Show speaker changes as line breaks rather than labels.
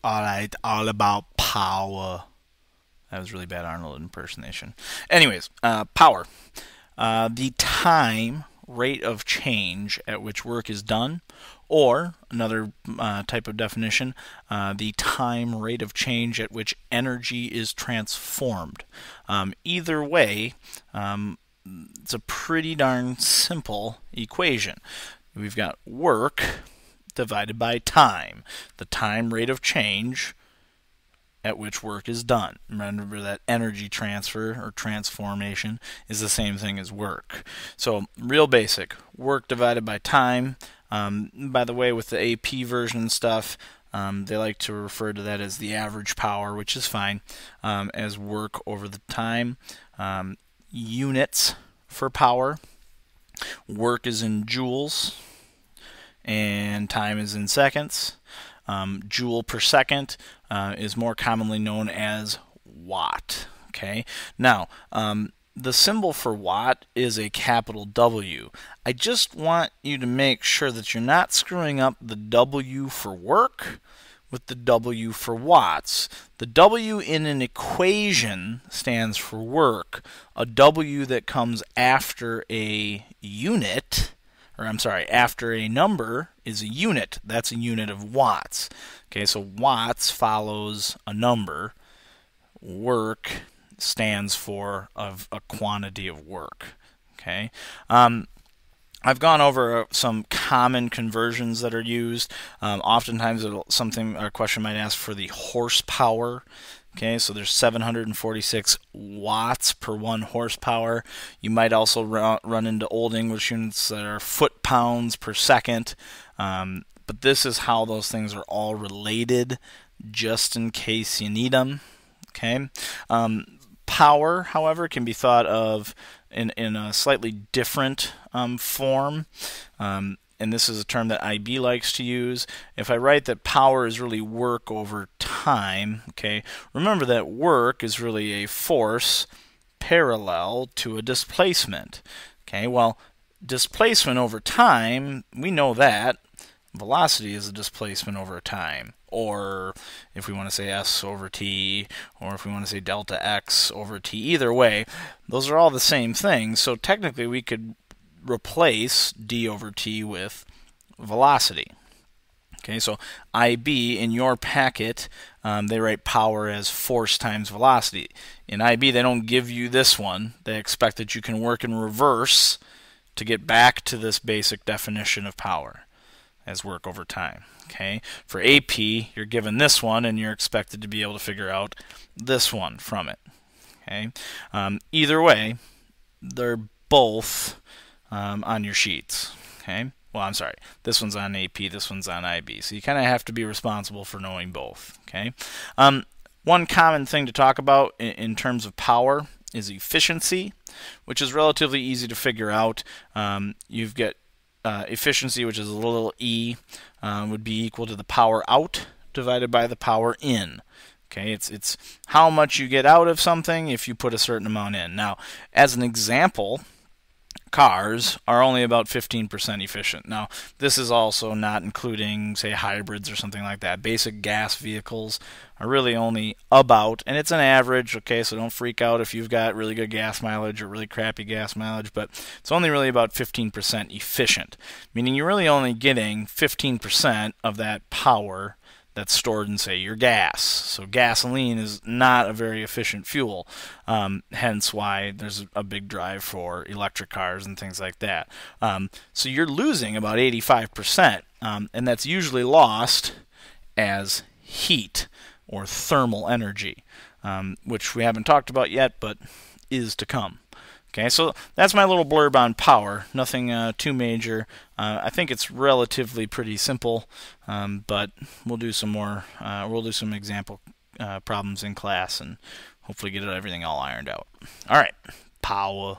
All right, all about power. That was really bad Arnold impersonation. Anyways, power. The time rate of change at which work is done, or another type of definition, the time rate of change at which energy is transformed. Either way, it's a pretty darn simple equation. We've got work divided by time, the time rate of change at which work is done. Remember that energy transfer or transformation is the same thing as work. So real basic, work divided by time. By the way, with the AP version stuff, they like to refer to that as the average power, which is fine, as work over the time. Units for power. Work is in joules, and time is in seconds. Joule per second is more commonly known as watt. Okay. Now, the symbol for watt is a capital W. I just want you to make sure that you're not screwing up the W for work with the W for watts. The W in an equation stands for work. A W that comes after a unit, or I'm sorry, after a number is a unit. That's a unit of watts. Okay, so watts follows a number. Work stands for a quantity of work. Okay. I've gone over some common conversions that are used. Oftentimes, a question might ask for the horsepower. Okay, so there's 746 watts per 1 horsepower. You might also run into Old English units that are foot-pounds per second. But this is how those things are all related, just in case you need them. Okay. Power, however, can be thought of in a slightly different form. And this is a term that IB likes to use. If I write that power is really work over time, okay, remember that work is really a force parallel to a displacement. Okay, well, displacement over time, we know that. Velocity is a displacement over time. Or if we want to say S over T, or if we want to say delta X over T, either way, those are all the same thing. So technically we could replace d over t with velocity. Okay, so IB in your packet, they write power as force times velocity. In IB, they don't give you this one. They expect that you can work in reverse to get back to this basic definition of power as work over time. Okay, for AP, you're given this one, and you're expected to be able to figure out this one from it. Okay, either way, they're both on your sheets. Okay. Well, I'm sorry. This one's on AP. This one's on IB. So you kind of have to be responsible for knowing both. Okay. One common thing to talk about in terms of power is efficiency, which is relatively easy to figure out. You've got efficiency, which is a little e, would be equal to the power out divided by the power in. Okay, it's how much you get out of something if you put a certain amount in. Now, as an example, cars are only about 15% efficient. Now, this is also not including, say, hybrids or something like that. Basic gas vehicles are really only about, and it's an average, okay, so don't freak out if you've got really good gas mileage or really crappy gas mileage, but it's only really about 15% efficient, meaning you're really only getting 15% of that power that's stored in, say, your gas. So gasoline is not a very efficient fuel, hence why there's a big drive for electric cars and things like that. So you're losing about 85%, and that's usually lost as heat or thermal energy, which we haven't talked about yet, but is to come. Okay, so that's my little blurb on power. Nothing too major. I think it's relatively pretty simple, but we'll do some more. We'll do some example problems in class and hopefully get everything all ironed out. All right, power.